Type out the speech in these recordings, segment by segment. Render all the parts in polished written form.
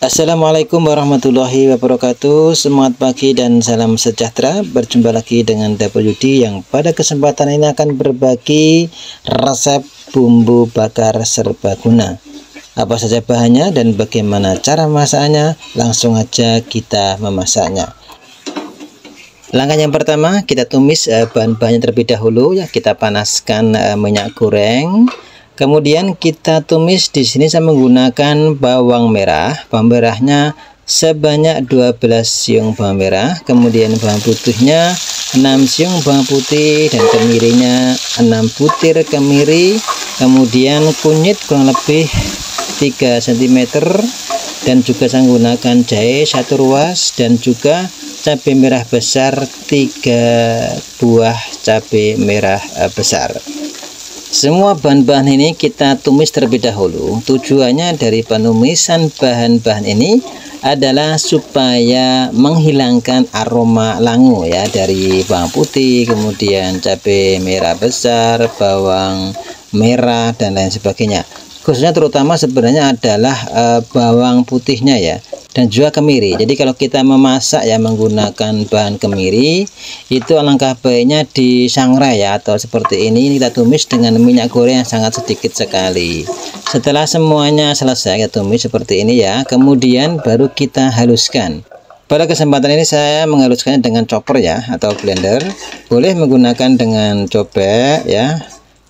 Assalamualaikum warahmatullahi wabarakatuh. Semangat pagi dan salam sejahtera. Berjumpa lagi dengan Dapur Yudi yang pada kesempatan ini akan berbagi resep bumbu bakar serbaguna. Apa saja bahannya dan bagaimana cara masaknya? Langsung aja kita memasaknya. Langkah yang pertama, kita tumis bahan-bahannya terlebih dahulu ya. Kita panaskan minyak goreng. Kemudian kita tumis. Di sini saya menggunakan bawang merah. Bawang merahnya sebanyak 12 siung bawang merah. Kemudian bawang putihnya 6 siung bawang putih dan kemirinya 6 butir kemiri. Kemudian kunyit kurang lebih 3 cm dan juga saya menggunakan jahe 1 ruas dan juga cabai merah besar 3 buah cabai merah besar. Semua bahan-bahan ini kita tumis terlebih dahulu. Tujuannya dari penumisan bahan-bahan ini adalah supaya menghilangkan aroma langu ya dari bawang putih, kemudian cabai merah besar, bawang merah dan lain sebagainya. Khususnya terutama sebenarnya adalah bawang putihnya ya, dan juga kemiri. Jadi kalau kita memasak ya menggunakan bahan kemiri, itu alangkah baiknya disangrai ya, atau seperti ini kita tumis dengan minyak goreng yang sangat sedikit sekali. Setelah semuanya selesai kita tumis seperti ini ya, kemudian baru kita haluskan. Pada kesempatan ini saya menghaluskannya dengan chopper ya, atau blender. Boleh menggunakan dengan cobek ya,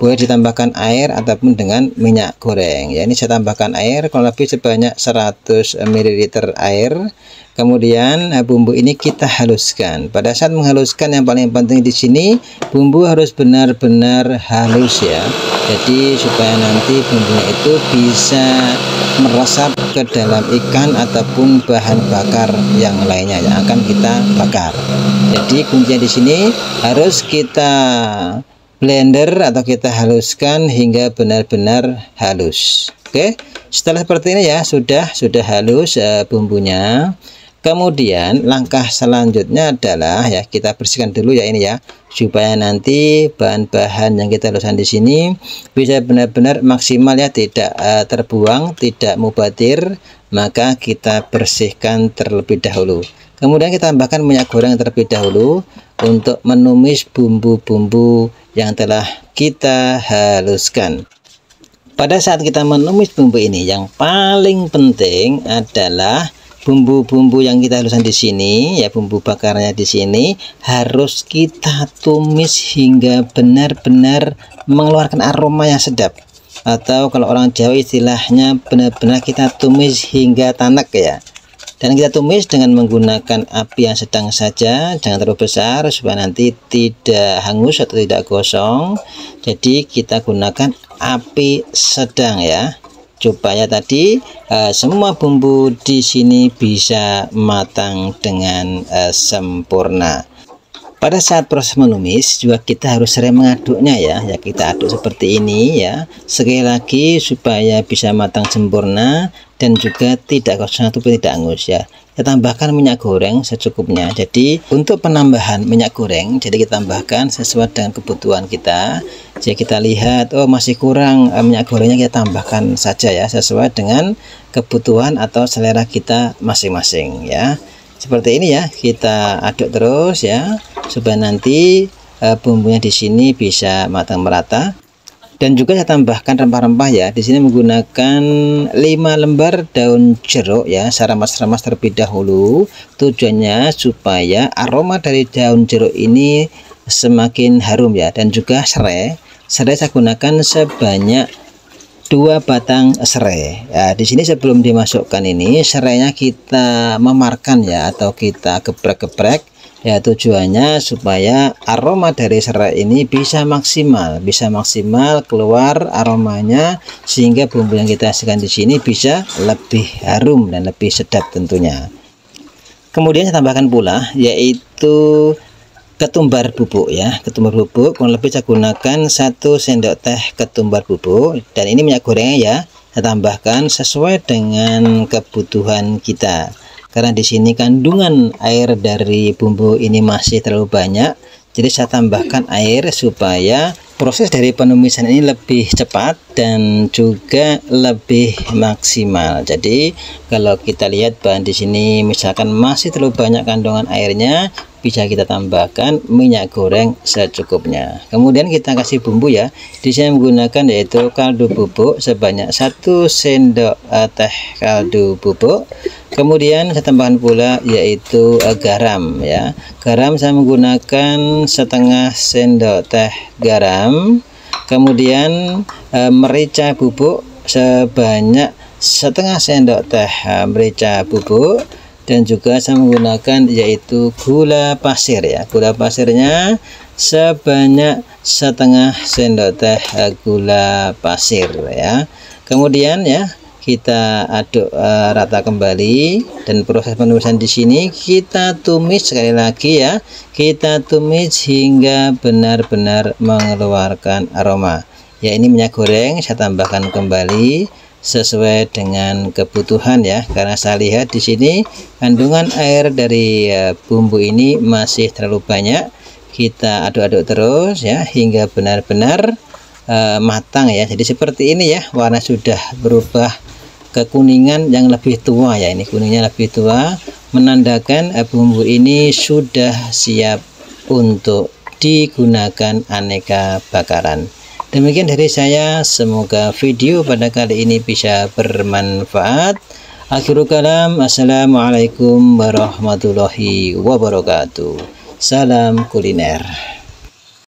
boleh ditambahkan air ataupun dengan minyak goreng ya. Ini saya tambahkan air kurang lebih sebanyak 100 ml air. Kemudian bumbu ini kita haluskan. Pada saat menghaluskan yang paling penting di sini bumbu harus benar-benar halus ya. Jadi supaya nanti bumbunya itu bisa meresap ke dalam ikan ataupun bahan bakar yang lainnya yang akan kita bakar. Jadi kuncinya di sini harus kita blender atau kita haluskan hingga benar-benar halus. Oke, setelah seperti ini ya sudah halus bumbunya. Kemudian langkah selanjutnya adalah ya kita bersihkan dulu ya ini ya, supaya nanti bahan-bahan yang kita haluskan di sini bisa benar-benar maksimal ya, tidak terbuang, tidak mubadir. Maka kita bersihkan terlebih dahulu. Kemudian kita tambahkan minyak goreng terlebih dahulu untuk menumis bumbu-bumbu yang telah kita haluskan. Pada saat kita menumis bumbu ini, yang paling penting adalah bumbu-bumbu yang kita haluskan di sini ya, bumbu bakarnya di sini harus kita tumis hingga benar-benar mengeluarkan aroma yang sedap, atau kalau orang Jawa istilahnya benar-benar kita tumis hingga tanek ya. Dan kita tumis dengan menggunakan api yang sedang saja, jangan terlalu besar supaya nanti tidak hangus atau tidak gosong. Jadi kita gunakan api sedang ya, supaya tadi semua bumbu di sini bisa matang dengan sempurna. Pada saat proses menumis juga kita harus sering mengaduknya ya, kita aduk seperti ini ya, sekali lagi supaya bisa matang sempurna dan juga tidak gosong ataupun tidak hangus ya. Kita tambahkan minyak goreng secukupnya. Jadi untuk penambahan minyak goreng, jadi kita tambahkan sesuai dengan kebutuhan kita. Jadi kita lihat oh masih kurang minyak gorengnya, kita tambahkan saja ya sesuai dengan kebutuhan atau selera kita masing-masing ya. Seperti ini ya, kita aduk terus ya supaya nanti bumbunya di sini bisa matang merata. Dan juga saya tambahkan rempah-rempah ya. Di sini menggunakan 5 lembar daun jeruk ya, saya remas-remas terlebih dahulu. Tujuannya supaya aroma dari daun jeruk ini semakin harum ya, dan juga serai. Serai saya gunakan sebanyak 2 batang serai. Ya, di sini sebelum dimasukkan ini serainya kita memarkan ya, atau kita geprek-geprek. Ya, tujuannya supaya aroma dari serai ini bisa maksimal keluar aromanya, sehingga bumbu yang kita hasilkan di sini bisa lebih harum dan lebih sedap tentunya. Kemudian saya tambahkan pula yaitu ketumbar bubuk ya, ketumbar bubuk kurang lebih saya gunakan 1 sendok teh ketumbar bubuk, dan ini minyak gorengnya ya saya tambahkan sesuai dengan kebutuhan kita. Karena di sini kandungan air dari bumbu ini masih terlalu banyak, jadi saya tambahkan air supaya proses dari penumisan ini lebih cepat dan juga lebih maksimal. Jadi Kalau kita lihat bahan di sini misalkan masih terlalu banyak kandungan airnya, bisa kita tambahkan minyak goreng secukupnya. Kemudian kita kasih bumbu ya. Di sini menggunakan yaitu kaldu bubuk sebanyak 1 sendok teh kaldu bubuk. Kemudian saya tambahkan pula yaitu garam ya. Garam saya menggunakan setengah sendok teh garam. Kemudian merica bubuk sebanyak setengah sendok teh merica bubuk, dan juga saya menggunakan yaitu gula pasir ya. Gula pasirnya sebanyak setengah sendok teh gula pasir ya. Kemudian ya kita aduk rata kembali, dan proses penumisan di sini kita tumis sekali lagi ya. Kita tumis hingga benar-benar mengeluarkan aroma. Ya, ini minyak goreng saya tambahkan kembali sesuai dengan kebutuhan ya, karena saya lihat di sini kandungan air dari bumbu ini masih terlalu banyak. Kita aduk-aduk terus ya hingga benar-benar matang ya. Jadi seperti ini ya, warna sudah berubah kekuningan yang lebih tua ya. Ini kuningnya lebih tua, menandakan bumbu ini sudah siap untuk digunakan aneka bakaran. Demikian dari saya, semoga video pada kali ini bisa bermanfaat. Akhirul kalam, assalamualaikum warahmatullahi wabarakatuh. Salam kuliner.